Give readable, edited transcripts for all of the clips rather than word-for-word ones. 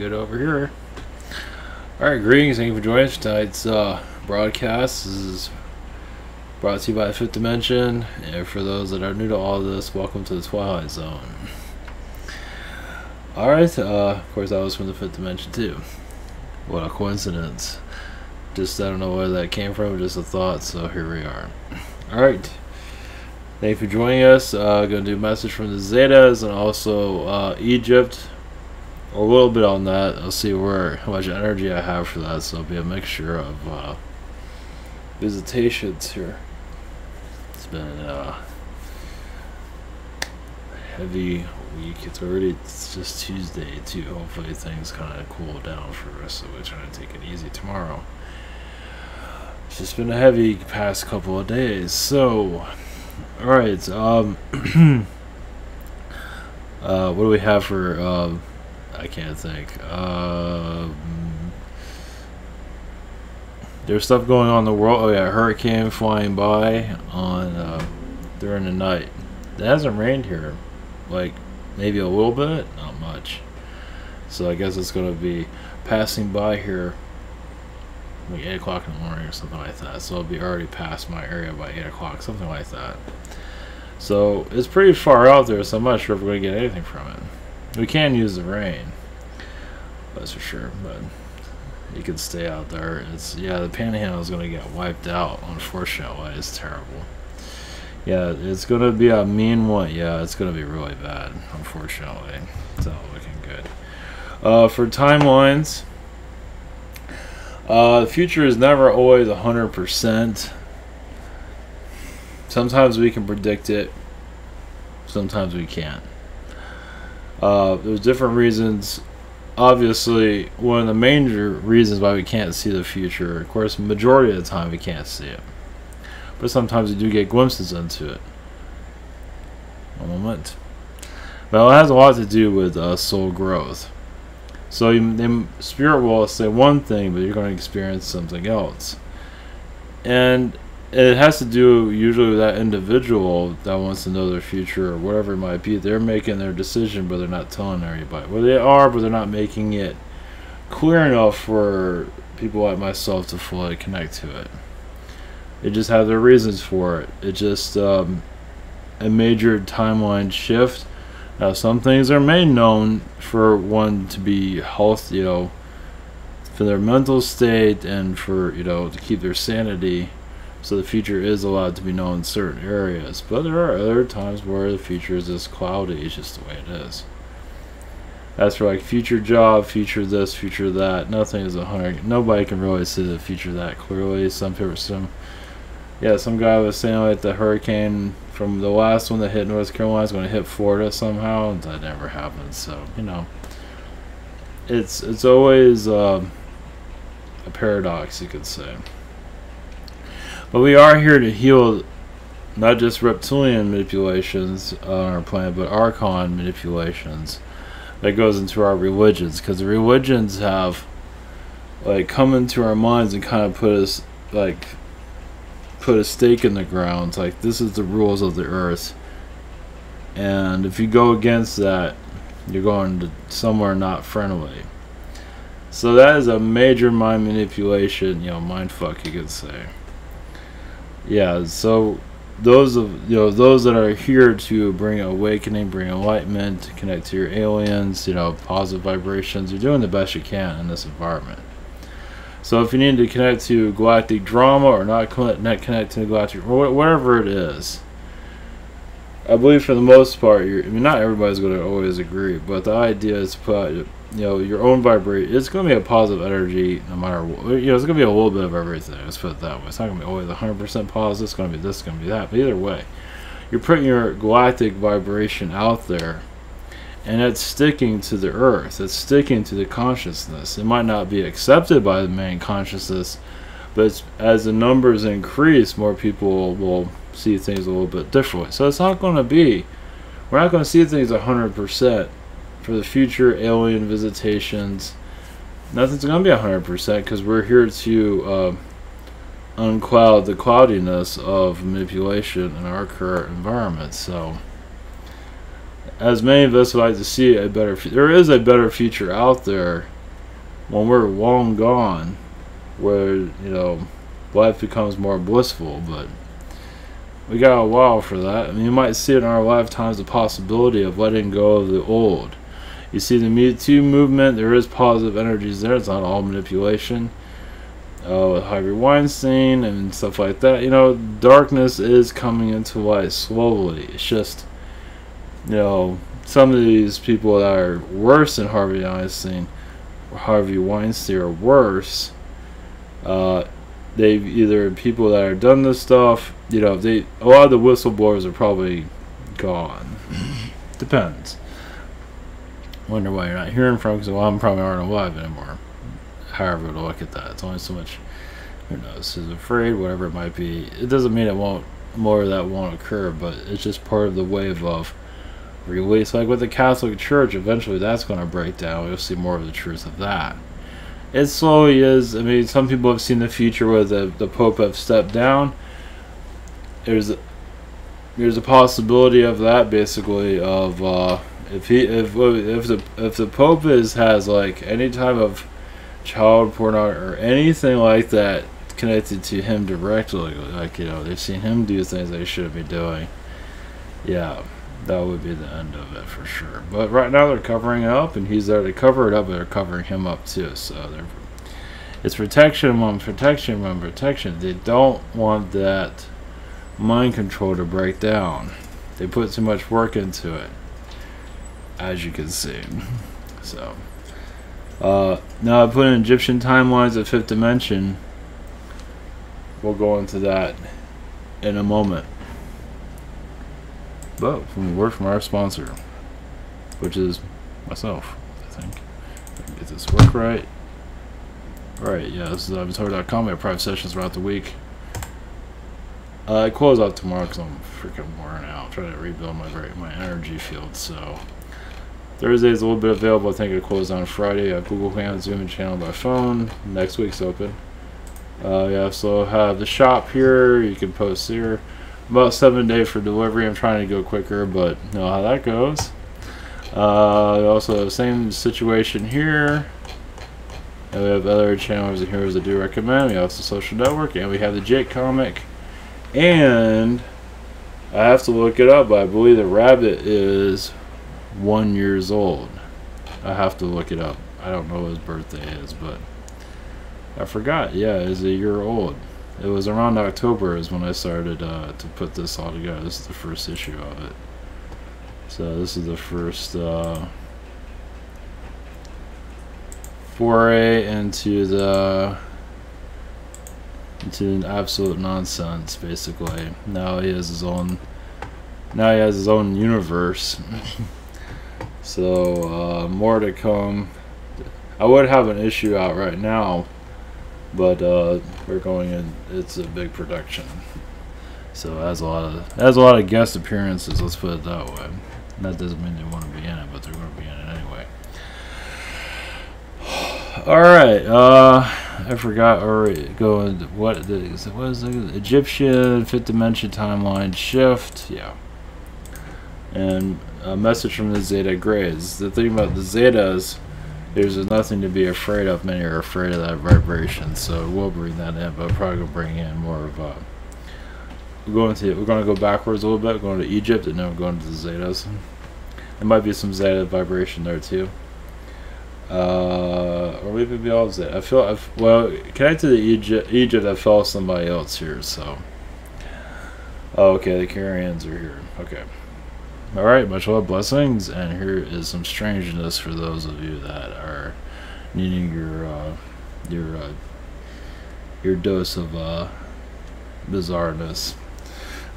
good over here. Alright, greetings. Thank you for joining us for tonight's broadcast. This is brought to you by the Fifth Dimension. And for those that are new to all of this, welcome to the Twilight Zone. Alright, of course that was from the Fifth Dimension too. What a coincidence. Just, I don't know where that came from, just a thought, so here we are. Alright. Thank you for joining us. Going to do a message from the Zetas and also Egypt. A little bit on that. I'll see how much energy I have for that, so it'll be a mixture of visitations here. It's been a heavy week. It's just Tuesday too. Hopefully things kind of cool down for us, so we're trying to take it easy tomorrow. It's just been a heavy past couple of days. So alright, what do we have for I can't think. There's stuff going on in the world. Oh yeah, hurricane flying by on during the night. It hasn't rained here, like maybe a little bit, not much. So I guess it's gonna be passing by here like 8 o'clock in the morning or something like that. So it'll be already past my area by 8 o'clock, something like that. So it's pretty far out there, so I'm not sure if we're gonna get anything from it. We can use the rain, that's for sure, but you can stay out there. Yeah, the panhandle is going to get wiped out, unfortunately. It's terrible. Yeah, it's going to be a mean one. Yeah, it's going to be really bad, unfortunately. It's not looking good. For timelines, the future is never always 100%. Sometimes we can predict it, sometimes we can't. There's different reasons. Obviously, one of the major reasons why we can't see the future, of course, majority of the time we can't see it, but sometimes we do get glimpses into it. One moment. Well, it has a lot to do with soul growth. So the spirit will say one thing, but you're going to experience something else, and it has to do usually with that individual that wants to know their future or whatever it might be. They're making their decision, but they're not telling anybody. Well, they are, but they're not making it clear enough for people like myself to fully connect to it. They just have their reasons for it. It's just a major timeline shift. Now, some things are made known for one to be healthy, for their mental state and for, to keep their sanity. So the future is allowed to be known in certain areas, but there are other times where the future is just cloudy. It's just the way it is. That's for like future job, future this, future that. Nothing is 100. Nobody can really see the future that clearly. Some guy was saying like the hurricane from the last one that hit North Carolina is going to hit Florida somehow, and that never happened. So it's always a paradox, you could say. But we are here to heal not just reptilian manipulations on our planet, but archon manipulations that goes into our religions, because the religions have come into our minds and kind of put a stake in the ground, like this is the rules of the earth, and if you go against that, you're going to somewhere not friendly. So that is a major mind manipulation, mind fuck, you could say. Yeah, so those that are here to bring awakening, bring enlightenment, connect to your aliens, positive vibrations, you're doing the best you can in this environment. So if you need to connect to galactic drama or not connect to galactic, or whatever it is, I believe for the most part, not everybody's going to always agree, but the idea is to put your own vibration. It's going to be a positive energy no matter what. It's going to be a little bit of everything. Let's put it that way. It's not going to be always 100% positive. It's going to be this, it's going to be that. But either way, you're putting your galactic vibration out there, and it's sticking to the earth. It's sticking to the consciousness. It might not be accepted by the main consciousness, but as the numbers increase, more people will see things a little bit differently. So it's not going to be, we're not going to see things 100%. For the future alien visitations, nothing's going to be 100% because we're here to uncloud the cloudiness of manipulation in our current environment. So as many of us would like to see a better there is a better future out there, when we're long gone, where, you know, life becomes more blissful. But we got a while for that. I mean, you might see it in our lifetimes the possibility of letting go of the old. You see the Me Too movement, there is positive energies there. It's not all manipulation. With Harvey Weinstein and stuff like that. You know, darkness is coming into light slowly. It's just, you know, some of these people that are worse than Harvey Weinstein or worse, they've either people that have done this stuff, you know, a lot of the whistleblowers are probably gone. Depends. Wonder why you're not hearing from, because I'm probably aren't alive anymore. However to look at that, it's only so much, who knows, is afraid, whatever it might be. It doesn't mean it won't, more of that won't occur, but it's just part of the wave of release. Like with the Catholic Church, eventually that's going to break down. You'll see more of the truth of that. It slowly is. I mean, some people have seen the future where the Pope have stepped down. There's a possibility of that, basically, of if the Pope has like any type of child pornography or anything like that connected to him directly, like, you know, they've seen him do things they shouldn't be doing, yeah, that would be the end of it for sure. But right now they're covering it up, and he's there to cover it up, but they're covering him up too. So it's protection on protection on protection. They don't want that mind control to break down. They put too much work into it, as you can see. So now I put in Egyptian timelines of fifth dimension. We'll go into that in a moment. But from a word from our sponsor, which is myself, I think. Get this work right. Alright, yeah, this is avatar.com. I have private sessions throughout the week. I close out tomorrow because I'm freaking worn out. I'm trying to rebuild my energy field. So Thursday is a little bit available. I think it closed on Friday. I have Google Hangout, Zoom, and channel by phone. Next week's open. Yeah, so have the shop here. You can post here. About 7 days for delivery. I'm trying to go quicker, but you know how that goes. Also, the same situation here. And we have other channels and heroes that do recommend. We have the social network, and we have the Jake comic. And I have to look it up, but I believe the rabbit is 1 year old. I have to look it up. I don't know what his birthday is, but I forgot. Yeah, it's a year old. It was around October is when I started to put this all together. This is the first issue of it. So this is the first foray into absolute nonsense, basically. Now he has his own universe. So more to come. I would have an issue out right now, but we're going in. It's a big production, so it has a lot of guest appearances. Let's put it that way. That doesn't mean they want to be in it, but they're going to be in it anyway. All right. I forgot. Already going. What is it? Egyptian fifth dimension timeline shift. Yeah. And a message from the Zeta Greys. The thing about the Zetas, there's nothing to be afraid of. Many are afraid of that vibration, so we'll bring that in. But we're probably gonna bring in more of we're gonna go backwards a little bit, going to Egypt, and then we're going to the Zetas. There might be some Zeta vibration there too, or maybe it'll be all Zeta. Well, connected to Egypt. I felt somebody else here, so. Oh, okay, the Carians are here. Okay. Alright, much love, blessings, and here is some strangeness for those of you that are needing your dose of bizarreness.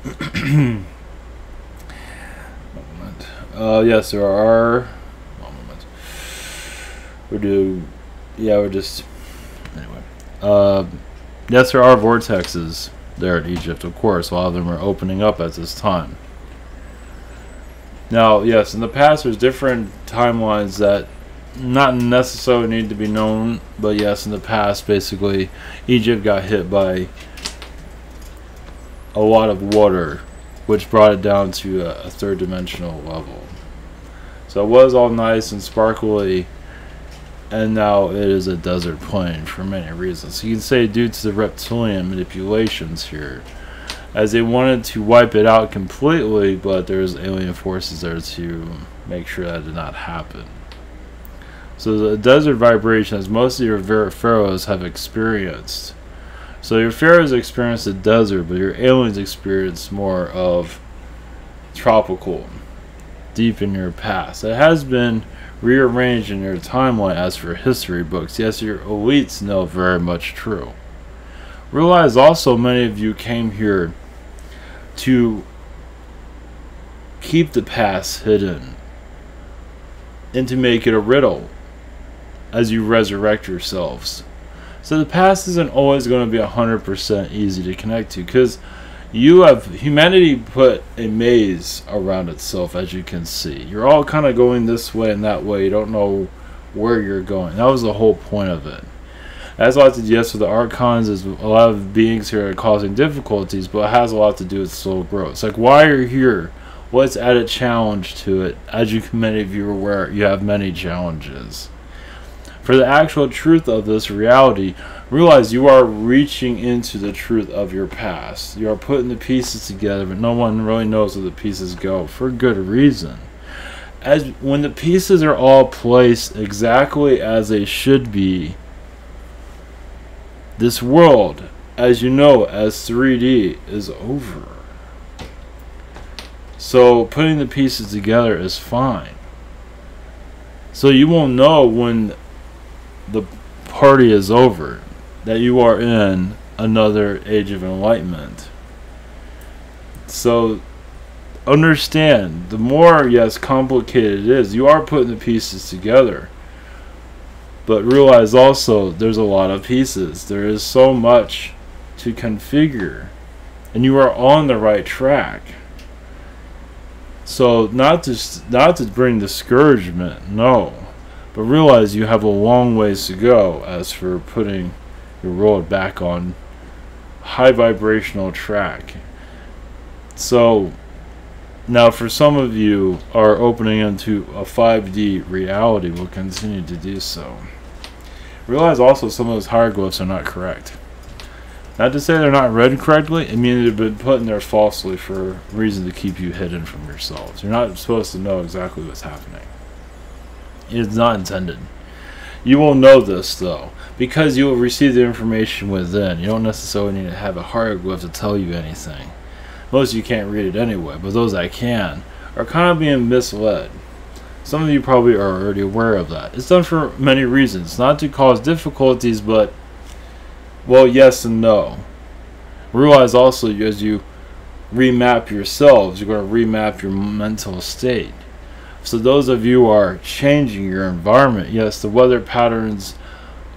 One moment. Yes, there are. One moment. We're just. Anyway. Yes, there are vortexes there in Egypt, of course. A lot of them are opening up at this time. Now, yes, in the past there's different timelines that not necessarily need to be known, but yes, in the past, basically, Egypt got hit by a lot of water, which brought it down to a third dimensional level. So it was all nice and sparkly and now it is a desert plain for many reasons. So you can say due to the reptilian manipulations here, as they wanted to wipe it out completely, but there's alien forces there to make sure that did not happen. So the desert vibration, as most of your pharaohs have experienced. So your pharaohs experienced the desert, but your aliens experienced more of tropical, deep in your past. It has been rearranged in your timeline as for history books. Yes, your elites know very much true. Realize also many of you came here to keep the past hidden and to make it a riddle as you resurrect yourselves. So the past isn't always going to be 100% easy to connect to, because humanity put a maze around itself, as you can see. You're all kind of going this way and that way. You don't know where you're going. That was the whole point of it. It has a lot to do, yes, with the archons. There's a lot of beings here are causing difficulties, but it has a lot to do with slow growth. It's like, why you're here? What's added challenge to it? As many of you are aware, you have many challenges. For the actual truth of this reality, realize you are reaching into the truth of your past. You are putting the pieces together, but no one really knows where the pieces go, for good reason. As when the pieces are all placed exactly as they should be, this world, as you know, as 3D, is over. So putting the pieces together is fine. So you won't know when the party is over that you are in another age of enlightenment. So understand, the more, yes, complicated it is, you are putting the pieces together. But realize also there's a lot of pieces. There is so much to configure, and you are on the right track. So not to bring discouragement, no, but realize you have a long ways to go as for putting your world back on high vibrational track. So now for some of you are opening into a 5D reality, will continue to do so. Realize also some of those hieroglyphs are not correct. Not to say they're not read correctly, it means they've been put in there falsely for a reason to keep you hidden from yourselves. You're not supposed to know exactly what's happening. It's not intended. You will know this though, because you will receive the information within. You don't necessarily need to have a hieroglyph to tell you anything. Most of you can't read it anyway, but those that can are kind of being misled. Some of you probably are already aware of that. It's done for many reasons, not to cause difficulties, but, well, yes and no. Realize also, as you remap yourselves, you're going to remap your mental state. So those of you who are changing your environment, yes, the weather patterns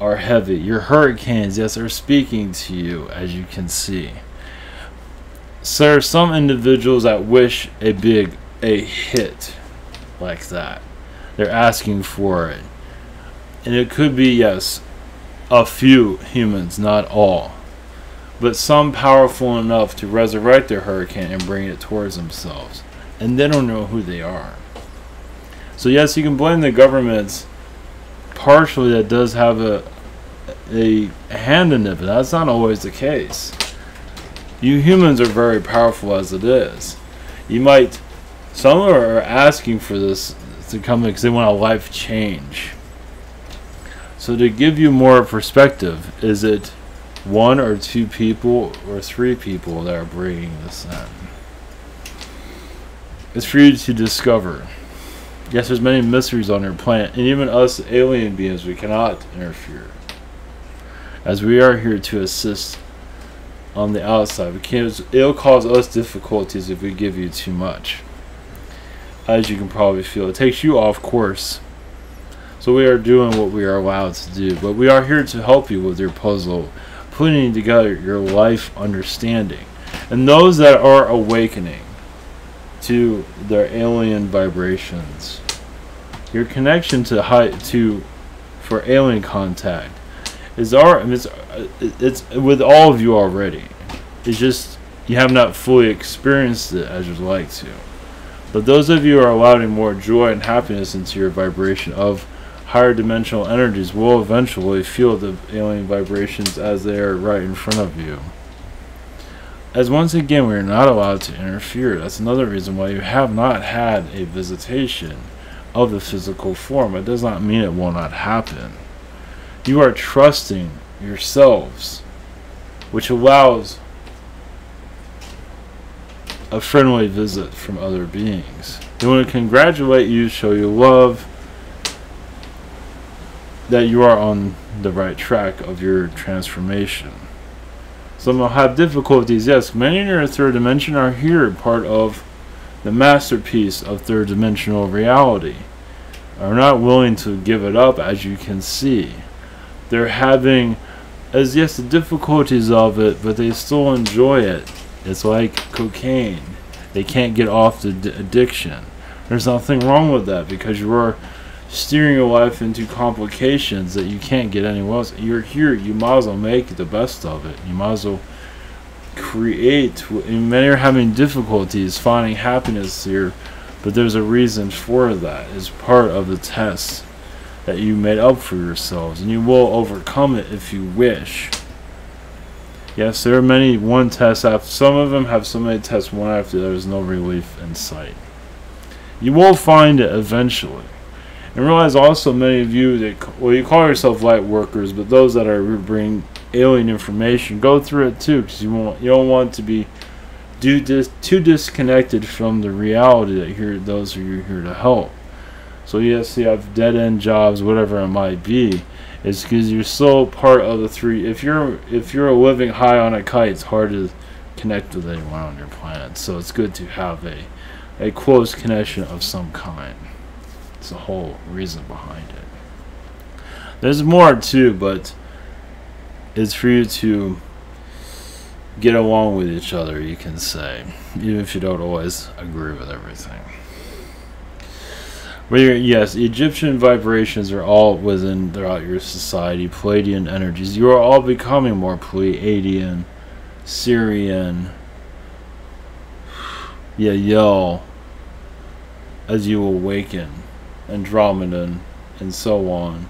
are heavy. Your hurricanes, yes, are speaking to you, as you can see. So there are some individuals that wish a hit like that. They're asking for it. And it could be, yes, a few humans, not all. But some powerful enough to resurrect their hurricane and bring it towards themselves. And they don't know who they are. So yes, you can blame the governments partially. That does have a hand in it, but that's not always the case. You humans are very powerful as it is. Some are asking for this to come because they want a life change. So to give you more perspective, is it 1 or 2 people or 3 people that are bringing this in? It's for you to discover. Yes, there's many mysteries on your planet, and even us alien beings, we cannot interfere, as we are here to assist on the outside. It'll cause us difficulties if we give you too much. As you can probably feel, it takes you off course. So we are doing what we are allowed to do, but we are here to help you with your puzzle, putting together your life understanding. And those that are awakening to their alien vibrations, your connection for alien contact is it's with all of you already. It's just you have not fully experienced it as you'd like to. But those of you who are allowing more joy and happiness into your vibration of higher dimensional energies will eventually feel the alien vibrations as they are right in front of you. As once again, we are not allowed to interfere. That's another reason why you have not had a visitation of the physical form. It does not mean it will not happen. You are trusting yourselves, which allows a friendly visit from other beings. They want to congratulate you, show you love, that you are on the right track of your transformation. Some will have difficulties, yes. Many in your third dimension are here, part of the masterpiece of third dimensional reality, are not willing to give it up, as you can see. They're having, as yes, the difficulties of it, but they still enjoy it. It's like cocaine. They can't get off the addiction. There's nothing wrong with that, because you are steering your life into complications that you can't get anywhere else. You're here, you might as well make the best of it. You might as well create. Many are having difficulties finding happiness here, but there's a reason for that. It's part of the test that you made up for yourselves, and you will overcome it if you wish. Yes, there are many one tests after. Some of them have so many tests one after there's no relief in sight. You will find it eventually. And realize also many of you that, well, you call yourself light workers, but those that are bringing alien information, go through it too, because you don't want to be too disconnected from the reality that those are here to help. So yes, you have dead end jobs, whatever it might be. It's because you're still part of the three. If you're living high on a kite, it's hard to connect with anyone on your planet. So it's good to have a close connection of some kind. It's the whole reason behind it. There's more too, but it's for you to get along with each other, you can say, even if you don't always agree with everything. But yes, Egyptian vibrations are all throughout your society. Pleiadian energies. You are all becoming more Pleiadian, Syrian, Yael, as you awaken, Andromedan, and so on.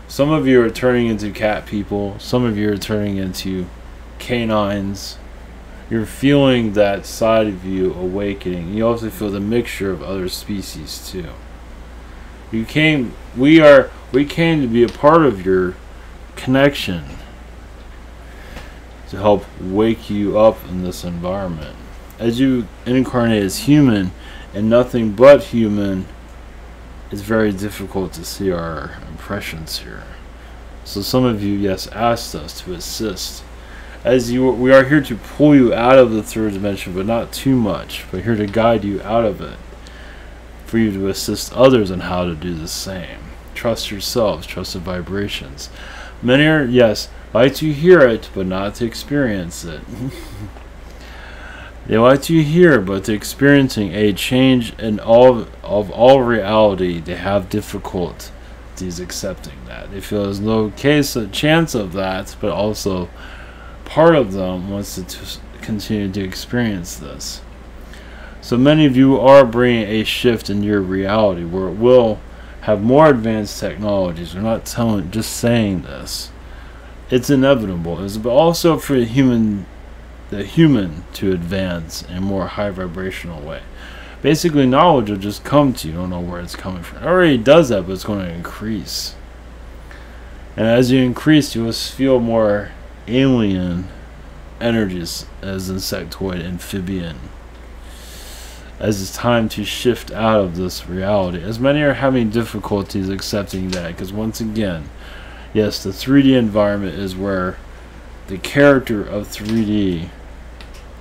Some of you are turning into cat people. Some of you are turning into canines. You're feeling that side of you awakening. You also feel the mixture of other species too. We came to be a part of your connection, to help wake you up in this environment. As you incarnate as human and nothing but human, it's very difficult to see our impressions here. So some of you, yes, asked us to assist. We are here to pull you out of the third dimension, but not too much. We're here to guide you out of it, for you to assist others on how to do the same. Trust yourselves, trust the vibrations. Many are, yes, like to hear it, but not to experience it. They like to hear, but to experiencing a change in all reality, they have difficulties accepting that. They feel there's no chance of that, but also part of them wants to continue to experience this. So many of you are bringing a shift in your reality where it will have more advanced technologies. We're not just saying this. It's inevitable. It's also for the human to advance in a more high vibrational way. Basically, knowledge will just come to you. You don't know where it's coming from. It already does that, but it's going to increase. And as you increase, you will feel more alien energies as insectoid, amphibian, as it's time to shift out of this reality. As many are having difficulties accepting that, because once again, yes, the 3D environment is where the character of 3D,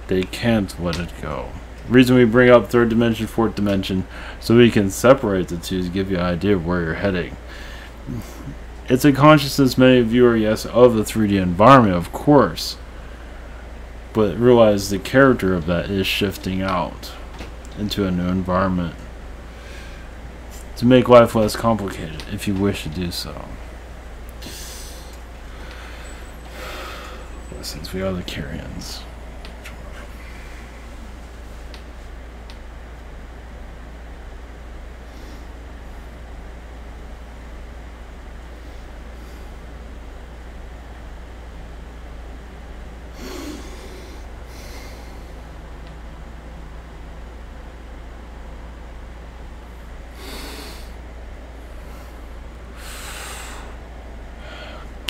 they can't let it go. The reason we bring up third dimension, fourth dimension, so we can separate the two to give you an idea of where you're heading. It's a consciousness, many of you are, yes, of the 3D environment, of course, but realize the character of that is shifting out into a new environment to make life less complicated, if you wish to do so. Since we are the Carians.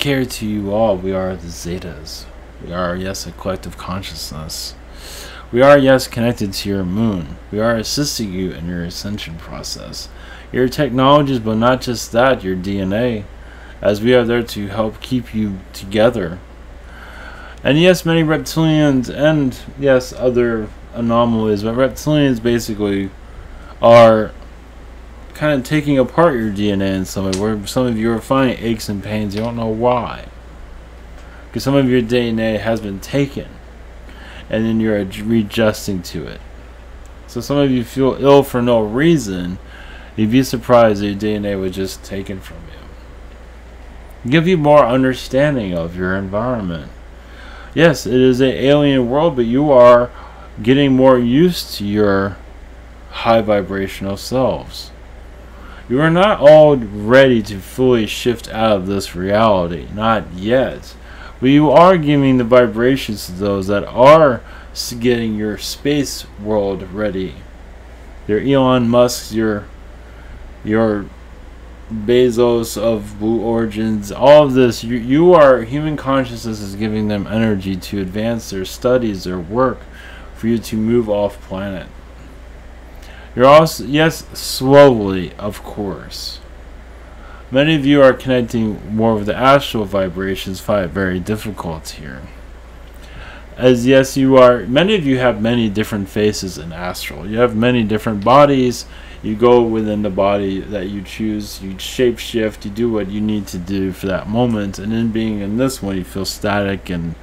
care to you all. We are the Zetas. We are, yes, a collective consciousness. We are, yes, connected to your moon. We are assisting you in your ascension process. Your technologies, but not just that, your DNA, as we are there to help keep you together. And yes, many reptilians and, yes, other anomalies, but reptilians basically are kind of taking apart your DNA in some way, where some of you are finding aches and pains. You don't know why. Because some of your DNA has been taken, and then you're readjusting to it. So some of you feel ill for no reason. You'd be surprised that your DNA was just taken from you. Give you more understanding of your environment. Yes, it is an alien world, but you are getting more used to your high vibrational selves. You are not all ready to fully shift out of this reality, not yet. But you are giving the vibrations to those that are getting your space world ready. Your Elon Musks, your Bezos of Blue Origins, all of this, you are, human consciousness is giving them energy to advance their studies, their work, for you to move off planet. You're also, yes, slowly, of course. Many of you are connecting more with the astral vibrations, find it very difficult here. As yes, you are, many of you have many different faces in astral. You have many different bodies. You go within the body that you choose. You shape shift. You do what you need to do for that moment. And then being in this one, you feel static and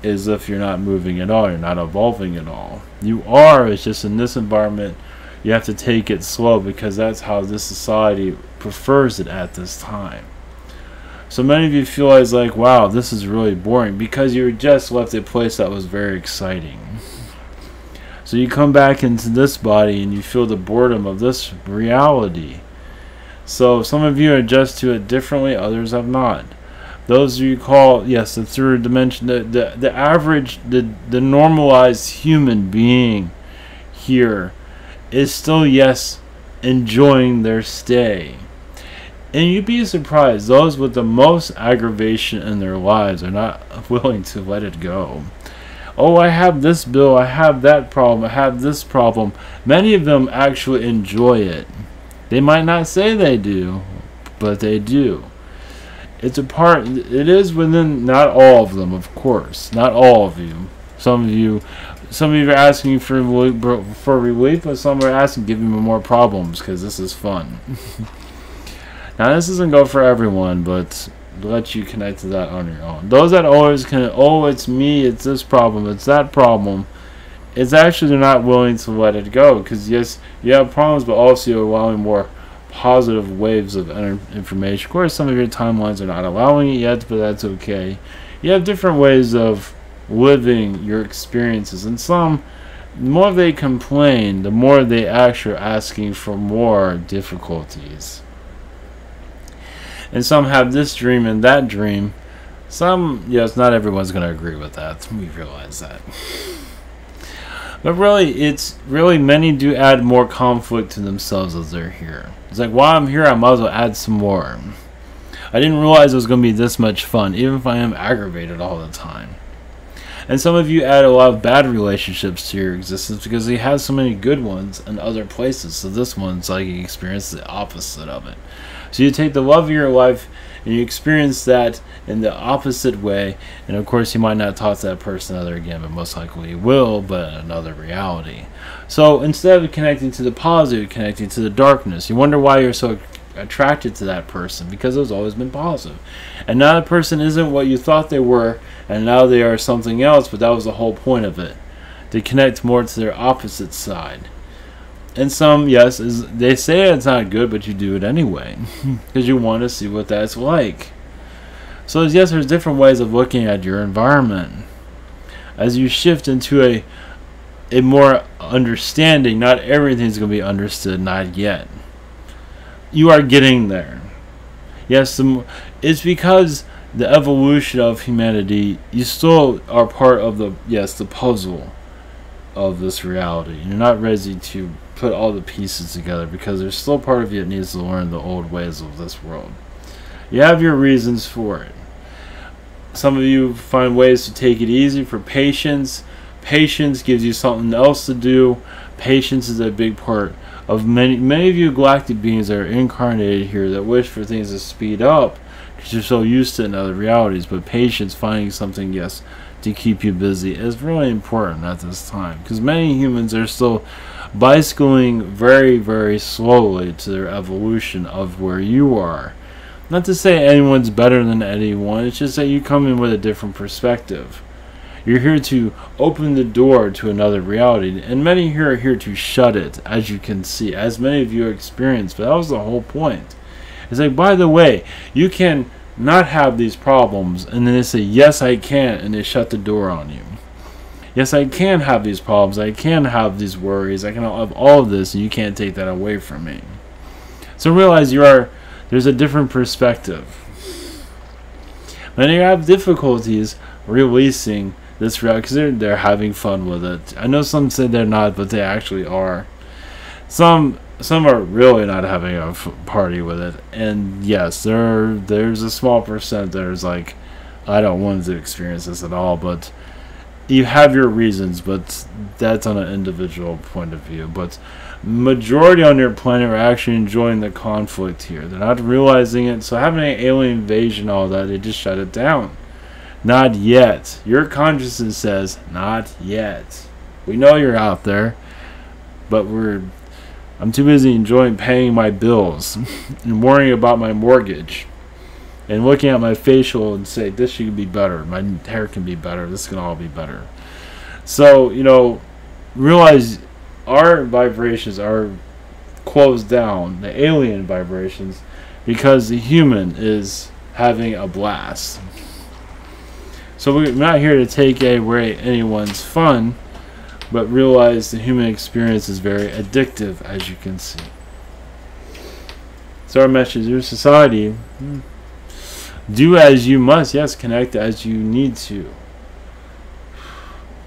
as if you're not moving at all. You're not evolving at all. You are. It's just in this environment, you have to take it slow because that's how this society prefers it at this time. So many of you feel as like, wow, this is really boring because you just left a place that was very exciting. So you come back into this body and you feel the boredom of this reality. So some of you adjust to it differently, others have not. Those you call, yes, the third dimension, the average, the normalized human being here is still, yes, enjoying their stay. And you'd be surprised, those with the most aggravation in their lives are not willing to let it go. Oh, I have this bill, I have that problem, I have this problem. Many of them actually enjoy it. They might not say they do, but they do. It's a part, it is within, not all of them, of course. Not all of you. Some of you are asking for relief, but some are asking, give me more problems, because this is fun. Now, this doesn't go for everyone, but let you connect to that on your own. Those that always can, oh, it's me, it's this problem, it's that problem, it's actually they're not willing to let it go. Because, yes, you have problems, but also you're allowing more positive waves of information. Of course, some of your timelines are not allowing it yet, but that's okay. You have different ways of living your experiences, and some, the more they complain, the more they actually are asking for more difficulties. And some have this dream and that dream. Some, yes, not everyone's going to agree with that. We realize that. But really, many do add more conflict to themselves as they're here. It's like, while I'm here, I might as well add some more. I didn't realize it was going to be this much fun, even if I am aggravated all the time. And some of you add a lot of bad relationships to your existence because you have so many good ones in other places. So this one's like you experience the opposite of it. So you take the love of your life and you experience that in the opposite way. And of course you might not talk to that person ever again, but most likely you will, but in another reality. So instead of connecting to the positive, you're connecting to the darkness. You wonder why you're so attracted to that person, because it's always been positive. And now the person isn't what you thought they were, and now they are something else, but that was the whole point of it. To connect more to their opposite side. And some, yes, they say it's not good, but you do it anyway. Because you want to see what that's like. So yes, there's different ways of looking at your environment. As you shift into a more understanding, not everything's going to be understood, not yet. You are getting there. Yes, it's because the evolution of humanity, you still are part of the puzzle of this reality. You're not ready to put all the pieces together because there's still part of you that needs to learn the old ways of this world. You have your reasons for it. Some of you find ways to take it easy. For patience, patience gives you something else to do. Patience is a big part of many of you galactic beings that are incarnated here that wish for things to speed up because you're so used to it in other realities. But patience, finding something, yes, to keep you busy is really important at this time, because many humans are still bicycling very, very slowly to their evolution of where you are. Not to say anyone's better than anyone, it's just that you come in with a different perspective. You're here to open the door to another reality, and many here are here to shut it, as you can see, as many of you experienced. But that was the whole point. It's like, by the way, you can not have these problems, and then they say, yes, I can, and they shut the door on you. Yes, I can have these problems, I can have these worries, I can have all of this, and you can't take that away from me. So realize there's a different perspective. Many have difficulties releasing this reality because they're having fun with it. I know some say they're not, but they actually are. Some are really not having a party with it, and yes, there's a small percent that is like, I don't want to experience this at all. But you have your reasons, but that's on an individual point of view. But majority on your planet are actually enjoying the conflict here. They're not realizing it, so having an alien invasion, all that, they just shut it down. Not yet. Your consciousness says, not yet. We know you're out there, but I'm too busy enjoying paying my bills and worrying about my mortgage and looking at my facial and say, this should be better. My hair can be better. This can all be better. So, realize our vibrations are closed down, the alien vibrations, because the human is having a blast. So we're not here to take away anyone's fun, but realize the human experience is very addictive, as you can see. So our message, your society, do as you must. Yes, connect as you need to.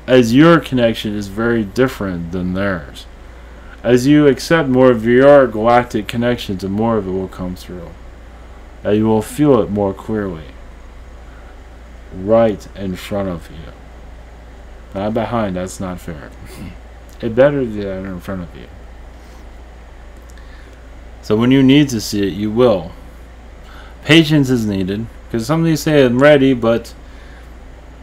As your connection is very different than theirs. As you accept more of your galactic connections, and more of it will come through. And you will feel it more clearly. Right in front of you. Not behind, that's not fair. It better be in front of you. So when you need to see it, you will. Patience is needed, because some of these say I'm ready, but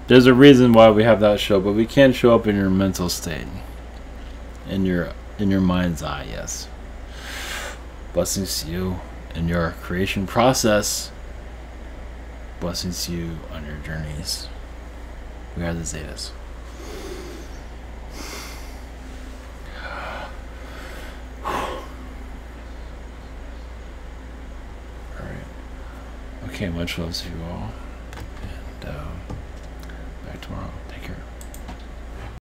there's a reason why we have that show, but we can't show up in your mental state. In your mind's eye, yes. Blessings to you in your creation process. Blessings to you on your journeys. We are the Zetas. Okay, much love to you all, and back tomorrow.